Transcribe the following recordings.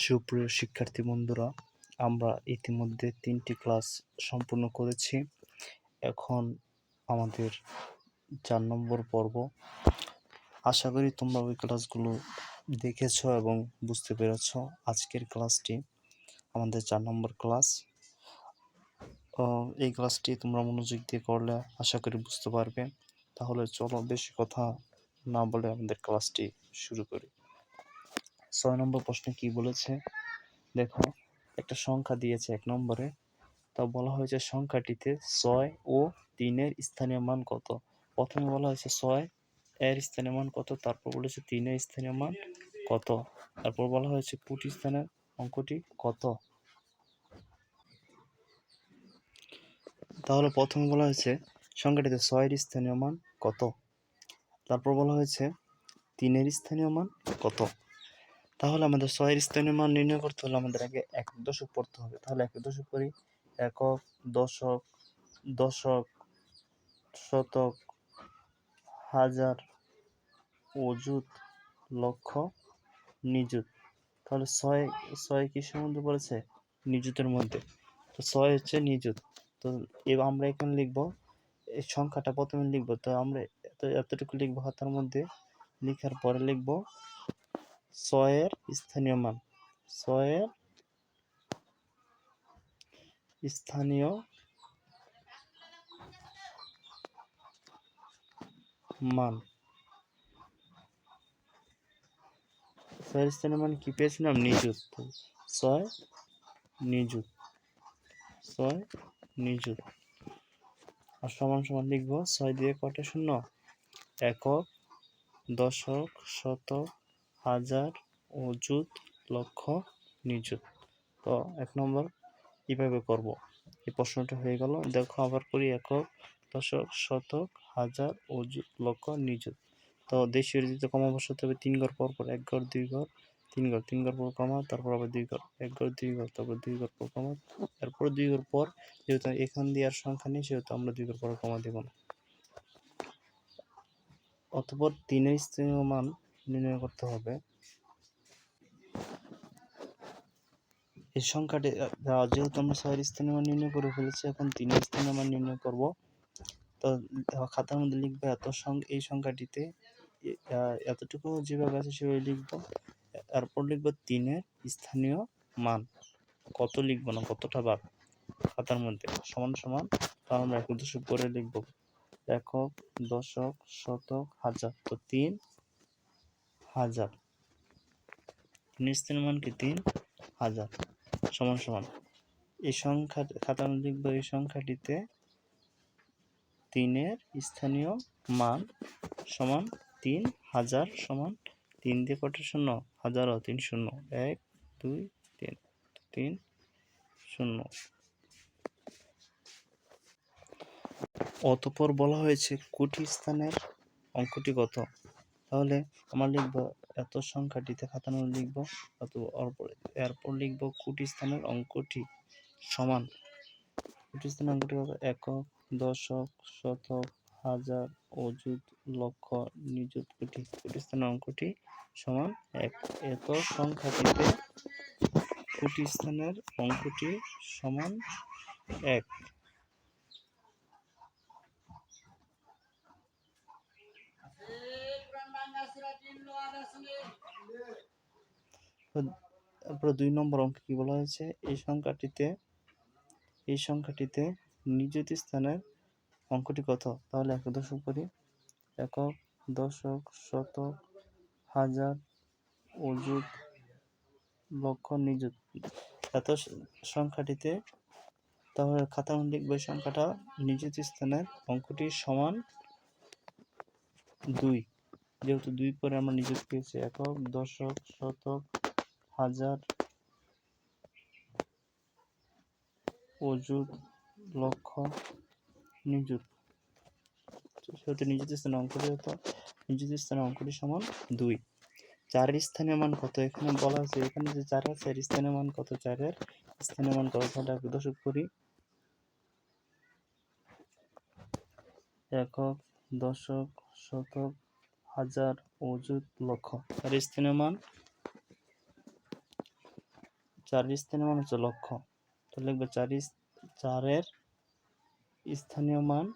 সুপ্রিয় শিক্ষার্থী বন্ধুরা, আমরা ইতিমধ্যে 3টি ক্লাস সম্পূর্ণ করেছি। এখন আমাদের 4 নম্বর পর্ব। আশা করি তোমরা ওই ক্লাসগুলো দেখেছো এবং বুঝতে পেরেছ। আজকের ক্লাসটি আমাদের 4 নম্বর ক্লাস। এই ক্লাসটি তোমরা মনোযোগ দিয়ে করলে আশা করি বুঝতে পারবে। তাহলে চলো বেশি কথা না বলে আমাদের ক্লাসটি শুরু করি। 6 নম্বর প্রশ্নে কি বলেছে দেখো, একটা সংখ্যা দিয়েছে 1 নম্বরে। তা বলা হয়েছে সংখ্যাটিতে 6 ও 3 এর স্থানীয় মান কত। প্রথমে বলা হয়েছে 6 এর স্থানীয় মান কত, তারপর বলেছে 3 এর স্থানীয় মান কত, তারপর বলা হয়েছে কুটি স্থানের অঙ্কটি কত। তাহলে প্রথমে বলা হয়েছে সংখ্যাটিতে 6 এর স্থানীয় মান কত, তারপর বলা হয়েছে 3 এর স্থানীয় মান কত। তাহলে আমাদের 6 এর স্থানীয় মান নির্ণয় করতে হলে আমাদের আগে একক দশক পড়তে হবে। তাহলে একক দশক করি। একক, দশক, দশক, শতক, হাজার, অযুত, লক্ষ, নিযুত। তাহলে 6 কিসের মধ্যে পড়েছে? নিযুতের মধ্যে। তো 6 হচ্ছে নিযুত। তো এবার আমরা এখানে লিখবো, এই সংখ্যাটা প্রথমে লিখবো। তো আমরা এতটুকু লিখবো হাতের মধ্যে। লিখার পরে লিখবো 6 এর স্থানীয় মান। 6 এর স্থানীয় মান। 6 এর স্থানীয় মান কি পেয়েছিলাম? নিযুত। 6 নিযুত, 6 নিযুত। আর সমান সমান লিখবো 6 দিয়ে কয়টা শূন্য? একক, দশক, শতক, হাজার, অযুত, লক্ষ, নিযুত। তো 1 নম্বর এইভাবে করব। এই প্রশ্নটা হয়ে গেল। দেখো আবার করি। একক, দশক, শতক, হাজার, অযুত, লক্ষ, নিযুত। তো দেশীয় রীতিতে কমা বসাতে হবে 3 ঘর পর পর। 1 ঘর, 2 ঘর, 3 ঘর, 3 ঘর পর কমা, তারপর আবার 2 ঘর, 1 ঘর, 2 ঘর, তারপর 2 ঘর পর কমা, তারপর 2 ঘর পর। যেহেতু এখান দিয়ে আর সংখ্যা নেই সেহেতু আমরা 2 ঘর পর কমা দেব না। অতঃপর 3 এর স্থানীয় মান নির্ণয় করতে হবে। এই সংখ্যাটি যেহেতু আমরা 6 এর স্থানীয় মান নির্ণয় করে ফেলেছি, এখন 3 এর স্থানীয় মান নির্ণয় করব। তো খাতার মধ্যে লিখবে এই সংখ্যাটিতে এতটুকু যেভাবে আছে সেভাবে লিখবো। তারপর লিখবো 3 এর স্থানীয় মান কত, লিখবো না কতটা বার। খাতার মধ্যে সমান সমান, তাহলে আমরা একক দশক করে লিখবো। একক, দশক, শতক, হাজার। তো 3000। 3 এর স্থানীয় মান কি? 3000 সমান সমান এই সংখ্যা খাতার মধ্যে লিখবো। এই সংখ্যাটিতে 3 এর স্থানীয় মান সমান 3000 সমান 3 দিয়ে কটা শূন্য? হাজারও 3 শূন্য। 1 2 3 3 শূন্য। অতঃপর বলা হয়েছে কোটি স্থানের অঙ্কটি কত। তাহলে আমরা লিখবো এত সংখ্যাটিতে খাতার মধ্যে লিখবো, এরপর লিখবো কোটি স্থানের অঙ্কটি সমান। কোটি স্থানের অঙ্কটি কত? একক, দশক, শতক, হাজার, অযুত, লক্ষ, নিযুত, কোটি। কোটি স্থানের অঙ্কটি সমান 1। এত সংখ্যাটিতে কোটি স্থানের অঙ্কটি সমান 1। তারপরে 2 নম্বর অঙ্কে কি বলা হয়েছে? এই সংখ্যাটিতে নিযুত স্থানের অঙ্কটি কত। তাহলে একক দশক করি। একক, দশক, শতক, হাজার, অযুত, লক্ষ, নিযুত। এত সংখ্যাটিতে, তাহলে খাতার মধ্যে লিখবো এই সংখ্যাটা নিযুত স্থানের অঙ্কটি সমান 2। যেহেতু 2 পরে আমরা নিযুত পেয়েছি। একক, দশক, শতক, হাজার, অযুত, লক্ষ, নিযুত। সেহেতু নিযুত স্থানের অঙ্কটি সমান 2। 4 এর স্থানীয় মান কত? এখানে বলা আছে, এখানে যে 4 আছে এর স্থানীয় মান কত? 4 এর স্থানীয় মান কত? তাহলে একক দশক করি। একক, দশক, শতক, হাজার, অযুত, লক্ষ। আর স্থানীয় মান 4 স্থানীয় মান হচ্ছে লক্ষ, তো লিখবে 4 স্থানীয় মান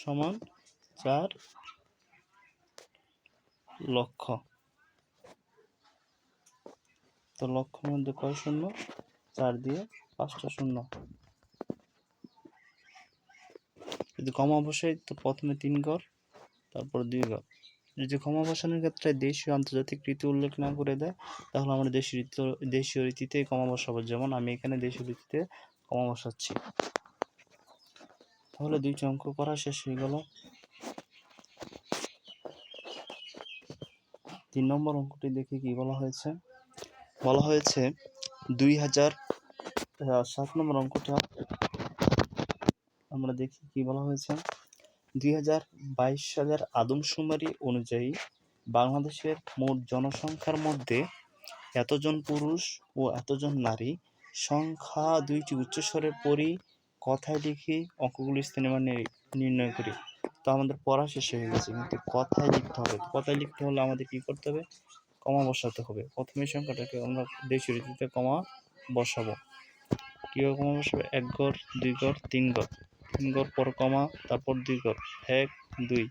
সমান 4 লক্ষ। তো লক্ষের মধ্যে কয় শূন্য? 4 দিয়ে 5টা শূন্য। যদি কমা বসাই তো প্রথমে 3 ঘর, তারপর 2 ঘর। যদি কমা বসানোর ক্ষেত্রে দেশীয় আন্তর্জাতিক রীতি উল্লেখ না করে দেয়, তাহলে আমরা দেশীয় রীতিতেই কমা বসাবো। যেমন আমি এখানে দেশীয় রীতিতে কমা বসাচ্ছি। তাহলে 2টি অঙ্ক করা শেষ হয়ে গেল। 3 নম্বর অঙ্কটি দেখে কি বলা হয়েছে? বলা হয়েছে 7 নম্বর অঙ্কটা আমরা দেখি কি বলা হয়েছে। 2022 সালের আদমশুমারি অনুযায়ী বাংলাদেশের মোট জনসংখ্যার মধ্যে এতজন পুরুষ ও এতজন নারী সংখ্যা 2টি উচ্চস্বরে পড়ি, কথায় লিখি, অঙ্কগুলো স্থানীয় মান নির্ণয় করি। তো আমাদের পড়া শেষ হয়ে গেছে, কিন্তু কথায় লিখতে হবে। কথায় লিখতে হলে আমাদের কি করতে হবে? কমা বসাতে হবে। প্রথমে সংখ্যাটাকে আমরা দেশীয় রীতিতে কমা বসাবো। কীভাবে কমা বসাবে? 1 ঘর, 2 ঘর, 3 ঘর। 3 ঘর পর কমা, তারপর 2 ঘর, 1 2,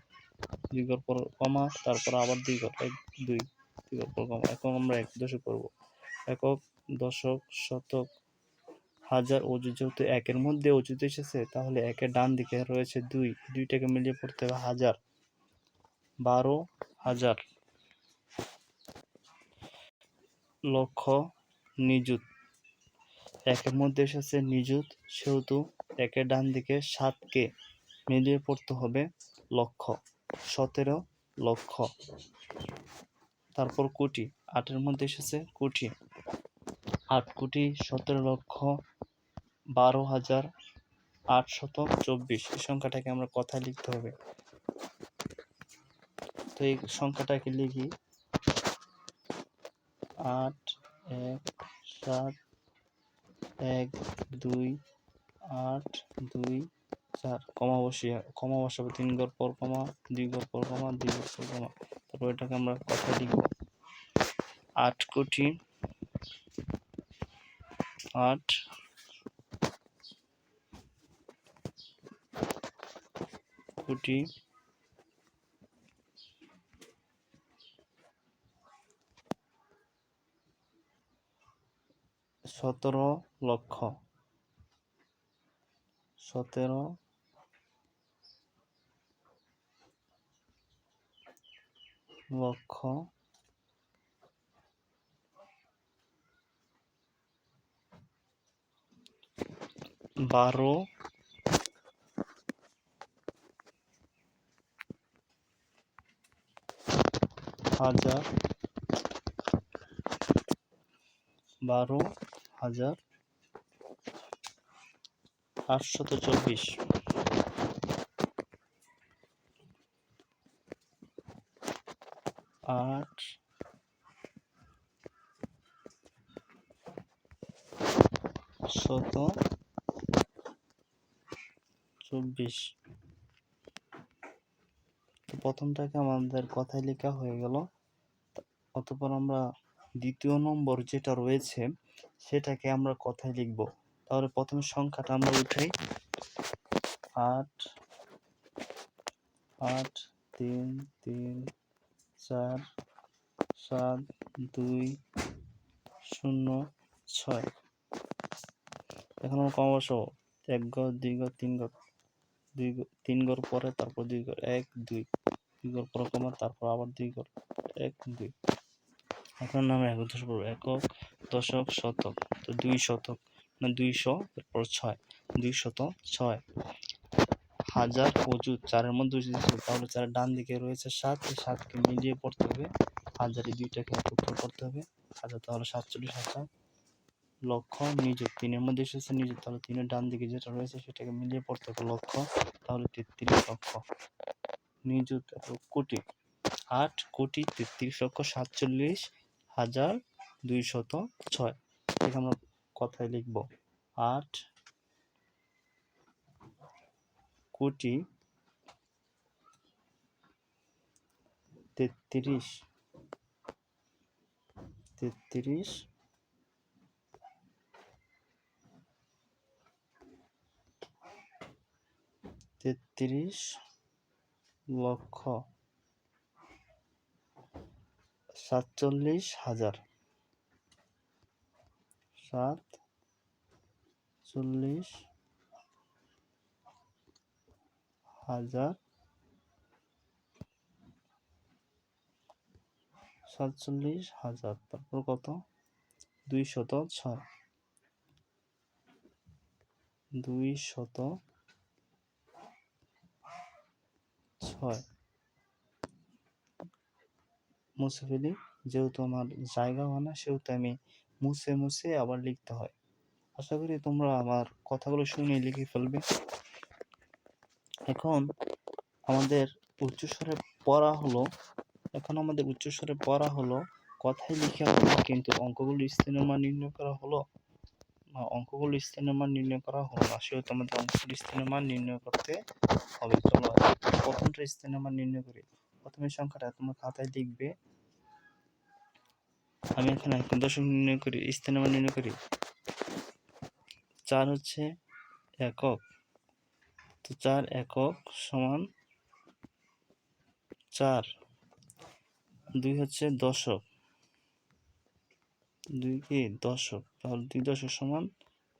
2 ঘর পর কমা, তারপর আবার 2 ঘর, 1 2, 2 ঘর পর কমা। এখন আমরা এক দশক করব। একক, দশক, শতক, হাজার, অযুত। যেহেতু একের মধ্যে অযুত এসেছে, তাহলে একের ডান দিকে রয়েছে 2, 2টাকে মিলিয়ে পড়তে হবে হাজার, 12,000। লক্ষ, নিযুত। একের মধ্যে এসেছে নিযুত, সেহেতু একের ডান দিকে 7কে মিলিয়ে পড়তে হবে লক্ষ, 17 লক্ষ। তারপর কোটি, 8-এর মধ্যে এসেছে কোটি, 8 কোটি 17 লক্ষ 12,824। এই সংখ্যাটাকে আমরা কথায় লিখতে হবে। তো এই সংখ্যাটাকে লিখি 8 1 7 1 2 8 2 4, কমা বসাবো। 3 ঘর পর কমা, 2 ঘর পর কমা, 2 ঘর পর কমা। তারপর এটাকে আমরা কথায় লিখব 8 কোটি 8 কোটি 17 লক্ষ, 17 লক্ষ 12,824। 824। তো প্রথমটাকে আমাদের কথায় লেখা হয়ে গেল। অতঃপর আমরা দ্বিতীয় নম্বর যেটা রয়েছে সেটাকে আমরা কথায় লিখব। তাহলে প্রথমে সংখ্যাটা আমরা উঠাই 8 8 3 3 4 7 2 0 6। এখন আমরা কমা বসাবো। 1 ঘর, 2 ঘর, 3 ঘর, 3 ঘর পরে, তারপর 2 ঘর, 1 2, 2 ঘর পরে কমা, তারপর আবার 2 ঘর, 1 2। এখন আমরা একক দশক করবো। একক, দশক, শতক। তো 2 শতক না 200, তারপর 6, 206। হাজার, অযুত। 4-এর মধ্যে অযুত ছিল, তাহলে 4-এর ডান দিকে রয়েছে 7, এই 7কে মিলিয়ে পড়তে হবে হাজারে, 2টাকে একত্র করতে হবে হাজার, তাহলে 47,000 লক্ষ। নিযুত, 3-এর মধ্যে এসেছে নিযুত, তাহলে 3-এর ডান দিকে যেটা রয়েছে সেটাকে মিলিয়ে পড়তে হবে লক্ষ, তাহলে 33 লক্ষ। নিযুত কোটি, 8 কোটি 33 লক্ষ 47,206। এখানে আমরা কথায় লিখব 8 কোটি 33 33 লক্ষ 47,000 47,000 47,000 তারপর কত 206 মুছে ফেলি, যেহেতু আমার জায়গা হয় না সেহেতু আমি মুছে মুছে আবার লিখতে হয়। আশা করি তোমরা আমার কথাগুলো শুনে লিখে ফেলবে। এখন আমাদের উচ্চস্বরে পড়া হলো কথাই লিখা হলো, কিন্তু অঙ্কগুলো স্থানীয় মান নির্ণয় করা হলো না, সেহেতু আমাদের অঙ্কগুলো স্থানীয় মান নির্ণয় করতে হবে। চলো প্রথমটা স্থানীয় মান নির্ণয় করি। প্রথমে সংখ্যাটা তোমরা খাতায় লিখবে। আমি এখানে দশমিক নির্ণয় করি, স্থানীয় মান নির্ণয় করি। 4 হচ্ছে একক, তো 4 একক সমান 4। 2 হচ্ছে দশক, 2 কি দশক, তাহলে 2 দশক সমান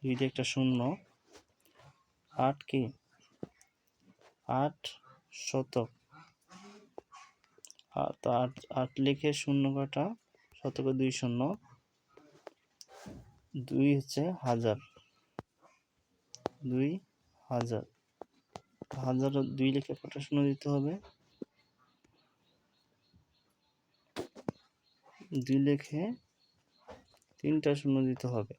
2 দিয়ে একটা শূন্য। 8 কি 8 শতক, তো 8 লিখে শূন্য কাটা, শতকে 2 শূন্য। 2 হচ্ছে হাজার, 2 হাজার, হাজার 2 লিখে কটা শূন্য দিতে হবে, 2 লিখে 3টা শূন্য দিতে হবে।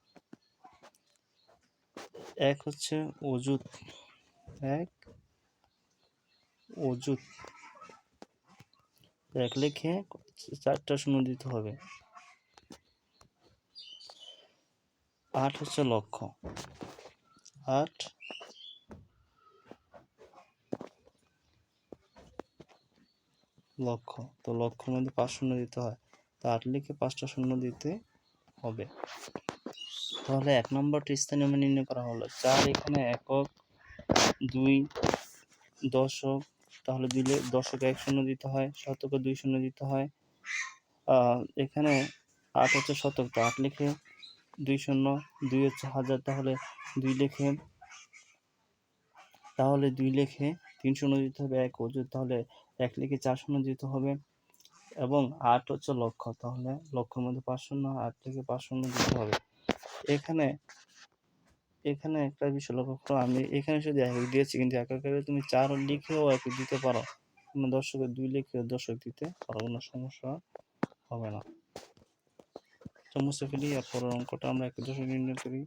1 হচ্ছে অযুত, 1 অযুত, 1 লিখে 4টা শূন্য দিতে হবে। 8 হচ্ছে লক্ষ, 8 লক্ষ, তো লক্ষের মধ্যে 5 শূন্য দিতে হয়, তো 8 লিখে 5টা শূন্য দিতে হবে। তাহলে 1 নম্বরটি স্থানীয় মান নির্ণয় করা হলো। 4 এখানে একক, 2 দশক, তাহলে দিলে দশকে 1 শূন্য দিতে হয়, শতকে 2 শূন্য দিতে হয়। এখানে 8 হচ্ছে শতক, তো 8 লিখে 2 শূন্য, 2 হচ্ছে হাজার, তাহলে 2 লিখে 3 শূন্য দিতে হবে। 1 অযুত, তাহলে 1 লিখে 4 শূন্য দিতে হবে। এবং 8 হচ্ছে লক্ষ, তাহলে লক্ষের মধ্যে 5 শূন্য, 8 লিখে 5 শূন্য দিতে হবে। এখানে একটা বিষয় লক্ষ্য করো, আমি এখানে শুধু একক দিয়েছি, কিন্তু এককের তুমি 4 লিখেও একক দিতে পারো, কোনো দশকে 2 লিখেও দশক দিতে পারো, কোনো সমস্যা হবে না। মুছে ফেলি, আর পরের অঙ্কটা আমরা এক দশক নির্ণয় করি।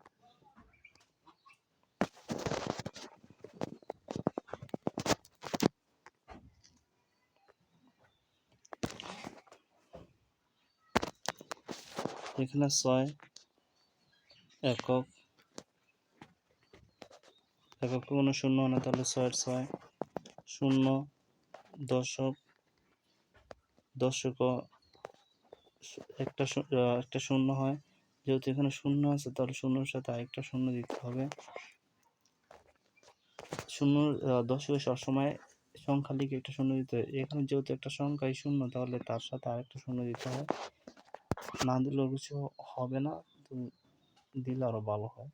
এখানে 6 একক, কোনো শূন্য হয় না, তাহলে 6 শূন্য। দশক, একটা শূন্য হয়, যেহেতু এখানে শূন্য আছে তাহলে শূন্যর সাথে আরেকটা শূন্য দিতে হবে। শূন্য দশকে সবসময় সংখ্যা লিখে একটা শূন্য দিতে হয়, এখানে যেহেতু একটা সংখ্যাই শূন্য, তাহলে তার সাথে আরেকটা শূন্য দিতে হয়। না দিলেও কিছু হবে না, তো দিলে আরো ভালো হয়।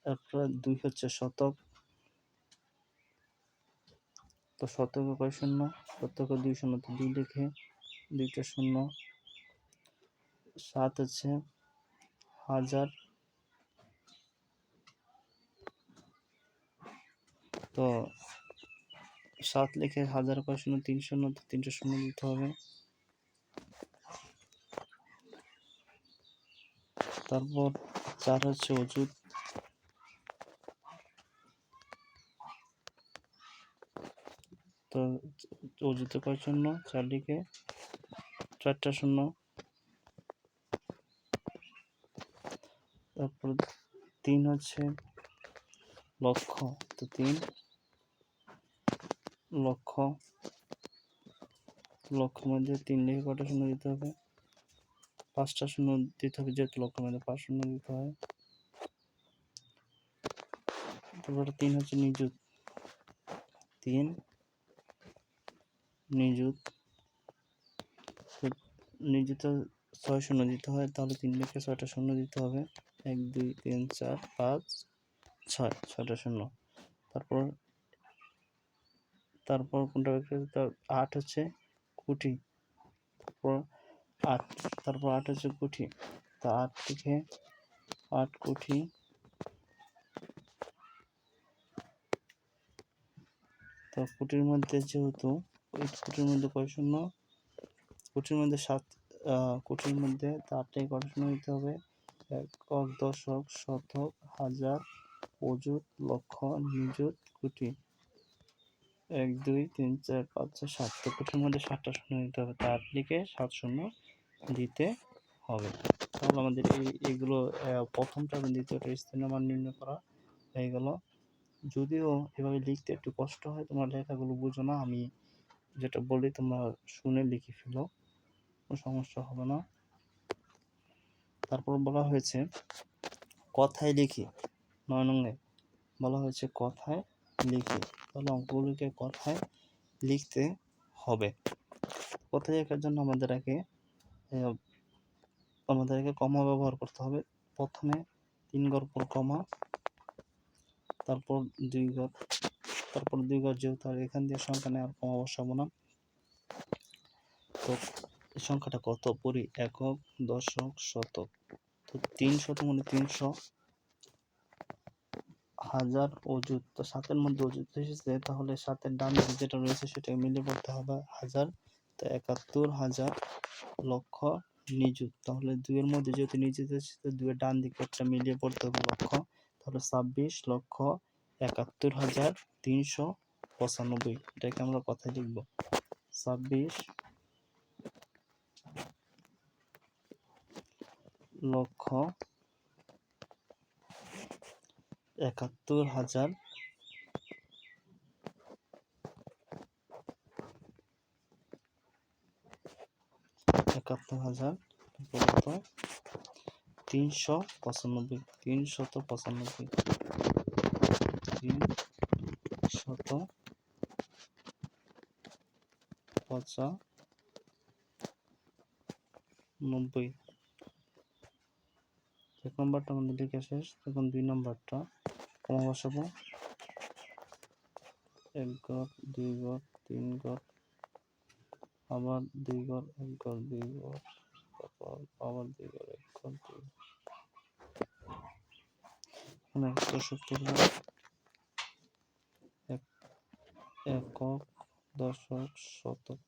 তারপরে 2 হচ্ছে শতক, তো শতকে কয় শূন্য, শতকে 2 শূন্য, তো 2 লিখে 2টা শূন্য। 7 হচ্ছে হাজার, তো 7 লিখে হাজার কয় শূন্য, 3 শূন্য, তো 3টা শূন্য দিতে হবে। তারপর 4 হচ্ছে অযুত, তো অযুতে কয় শূন্য, 4 লিখে 4টা শূন্য। তারপর 3 হচ্ছে লক্ষ, তো 3 লক্ষ, লক্ষের মধ্যে 3 লিখে কটা শূন্য দিতে হবে, 5টা শূন্য দিতে হবে, যেহেতু লক্ষের মধ্যে 5 শূন্য দিতে হয়। তারপর 3 হচ্ছে নিযুত, 3 নিযুত নিযুত 6 শূন্য দিতে হয়, তাহলে 3 লিখে 6টা শূন্য দিতে হবে। 1 2 3 4 5 6, 6টা শূন্য। তারপর কোনটা বের 8 হচ্ছে কোটি, তারপর 8 হচ্ছে কোটি। তো 8 লিখে 8 কোটি, তো কোটির মধ্যে যেহেতু কোটির মধ্যে কয় শূন্য, কোটির মধ্যে 7, কোটির মধ্যে 8টাই কত শূন্য দিতে হবে? একক, দশক, শতক, হাজার, অযুত, লক্ষ, নিযুত, কোটি। 1 2 3 4 5 6 7, তো কোটির মধ্যে 7টা শূন্য দিতে হবে। 8 লিখে 7 শূন্য দিতে হবে। তাহলে আমাদের এইগুলো প্রথমটা এবং দ্বিতীয়টা স্থানীয় মান নির্ণয় করা হয়ে গেল। যদিও এভাবে লিখতে একটু কষ্ট হয়, তোমার লেখাগুলো বুঝো না, আমি যেটা বলি তোমরা শুনে লিখে ফেলো, কোনো সমস্যা হবে না। তারপর বলা হয়েছে কথায় লিখি, 9 নঙ্গে বলা হয়েছে কথায় লিখি। তাহলে অঙ্কগুলিকে কথায় লিখতে হবে। কথায় লেখার জন্য আমাদেরকে কমা ব্যবহার করতে হবে। প্রথমে 3 ঘর পর কমা, তারপর 2 ঘর, তারপর 2 ঘর, যেহেতু আর এখান দিয়ে সংখ্যা নেই আর কমা বসাবো না। তো এই সংখ্যাটা কত পড়ি? একক, দশক, শতক। তো 3 শতক মানে 300, হাজার, অযুত। তো 7-এর মধ্যে অযুত এসেছে, তাহলে 7-এর ডান দিকে যেটা রয়েছে সেটাকে মিলিয়ে পড়তে হবে হাজার। তো 71,000, লক্ষ, নিযুত। তাহলে 2-এর মধ্যে যেহেতু নিযুত এসেছে, 2-এর ডান দিকে একটা মিলিয়ে পড়তে হবে লক্ষ। তাহলে 26,71,395। এটাকে আমরা কথায় লিখব 26,71,000 395, 395, 395। 1 নম্বরটা আমাদের লিখে শেষ। এখন 2 নম্বরটা কমা বসাবো। 1 ঘর, 2 ঘর, 3 ঘর, আবার 2 ঘর, 1 ঘর, 2 ঘর, আবার 2 ঘর, 1 ঘর, 2 ঘর। এখানে 170 ঘর, একক, দশক, শতক।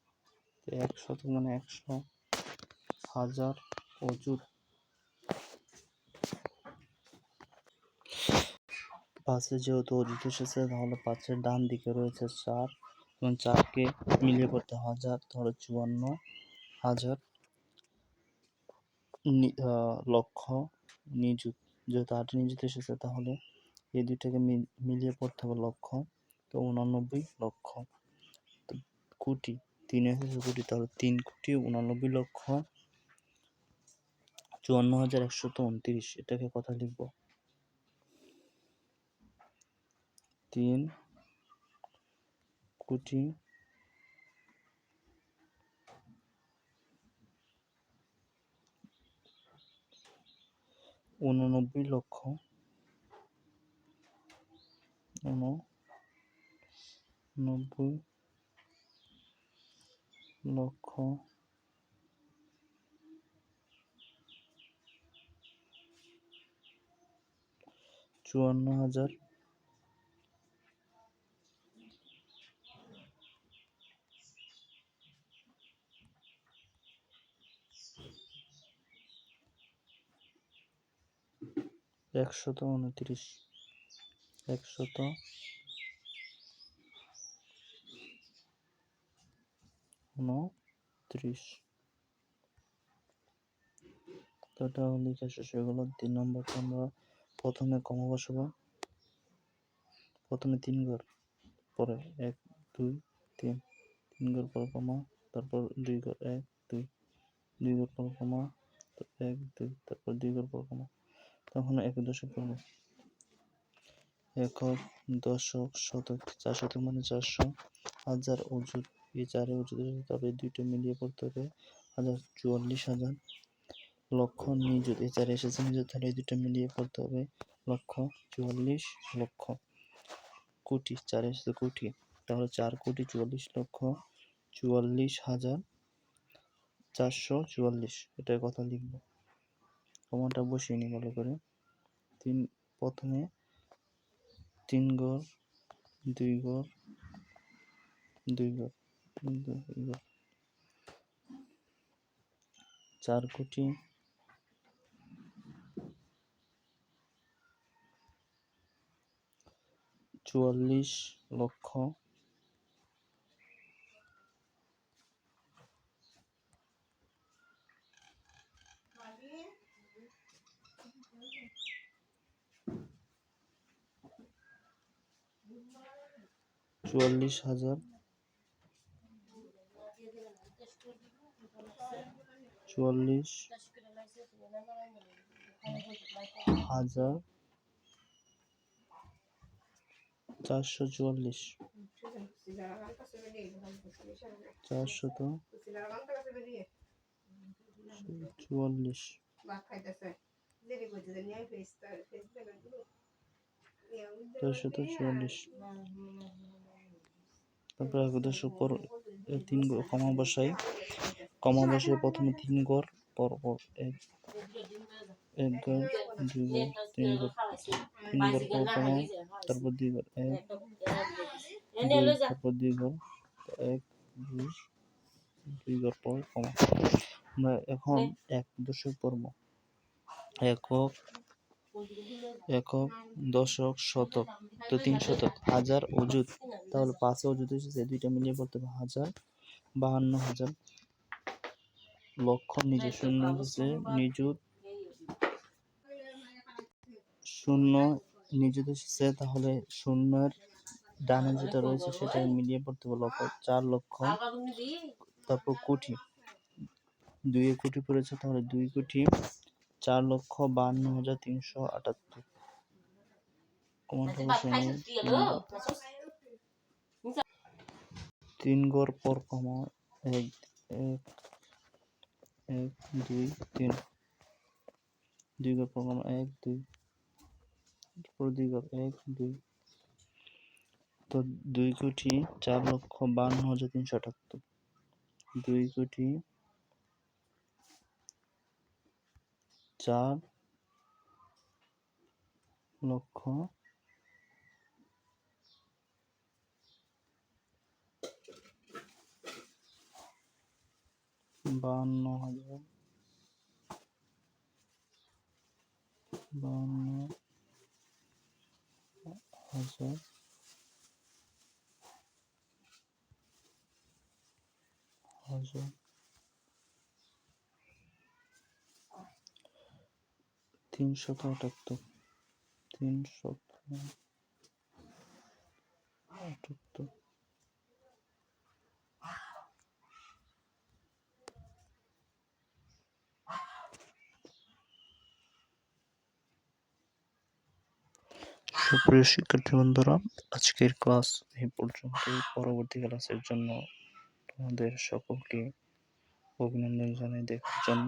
1 শতক মানে 100, হাজার, অযুত। 5-এ যেহেতু অযুত এসেছে, তাহলে 5-এর ডান দিকে রয়েছে 4 এবং 4কে মিলিয়ে পড়তে হাজার, তাহলে 54,000, লক্ষ, নিযুত। যেহেতু 8 নিযুত এসেছে, তাহলে এই দুইটাকে মিলিয়ে পড়তে হবে লক্ষ, তো 89 লক্ষ। তো কোটি, 3 এসেছে কোটি, তাহলে 3,99,54,129। এটাকে কথা লিখব 3 কোটি 89 লক্ষ 89 লক্ষ 54,000 129। 129। তো এটা লিখে শেষ হয়ে গেল। 3 নম্বরটা আমরা প্রথমে কমা বসাবো। প্রথমে 3 ঘর, পরে 1 2 3, 3 ঘর পর কমা, তারপর 2 ঘর, 1 2, 2 ঘর পর কমা, 1 2, তারপর 2 ঘর পর কমা। তখন 1 দশক করবো। একক, দশক, শতক। 4 শতক মানে 400, হাজার, অযুত। এই চারে অযুতের সাথে তারপরে দুইটা মিলিয়ে পড়তে হবে হাজার, 44,000। লক্ষ, নিযুত। এই চারে এসেছে নিযুত, তাহলে এই দুইটা মিলিয়ে পড়তে হবে লক্ষ, 44 লক্ষ। কোটি, চারে এসেছে কোটি, তাহলে 4,44,44,444। এটার কথা লিখবো, কমাটা বসিয়ে নি ভালো করে। প্রথমে 3 ঘর, 2 ঘর, 2 ঘর, 2 ঘর, 4 কোটি 44 লক্ষ 44,000, 44,444, 444, তারপরে দশক পর 3 কমা বসাই, প্রথমে 3 ঘর পর পর 1 ঘর, 2 ঘর, 3 ঘর, 3 ঘর পর কমা, তারপর 2 ঘর, 1 2, তারপর 2 ঘর, 1 2, 2 ঘর পর কমা। আমরা এখন এক দশক পড়ব। একক, দশক, শতক। তো 3 শতক, হাজার, অযুত। তাহলে 5 অযুত এসেছে, দুইটা মিলিয়ে পড়তে হবে হাজার, 52,000। লক্ষ, নিযুত। শূন্য এসেছে নিযুত, শূন্য নিযুত এসেছে, তাহলে শূন্যের ডানে যেটা রয়েছে সেটা মিলিয়ে পড়তে হবে লক্ষ, 4 লক্ষ। তারপর কোটি, 2 কোটি পড়েছে, তাহলে 2 কোটি 4,52,378। কমাটা বসিয়ে 3 ঘর পর কমা, 1 2 3, 2 ঘর পর কমা, 1 2, তারপর 2 ঘর, 1 2। তো 2 কোটি 4,52,378, 2 কোটি 4 লক্ষ 52,000, 52,000, 378, 378। সুপ্রিয় শিক্ষার্থী বন্ধুরা, আজকের ক্লাস এই পর্যন্তই। পরবর্তী ক্লাসের জন্য তোমাদের সকলকে অভিনন্দন জানাই দেখার জন্য।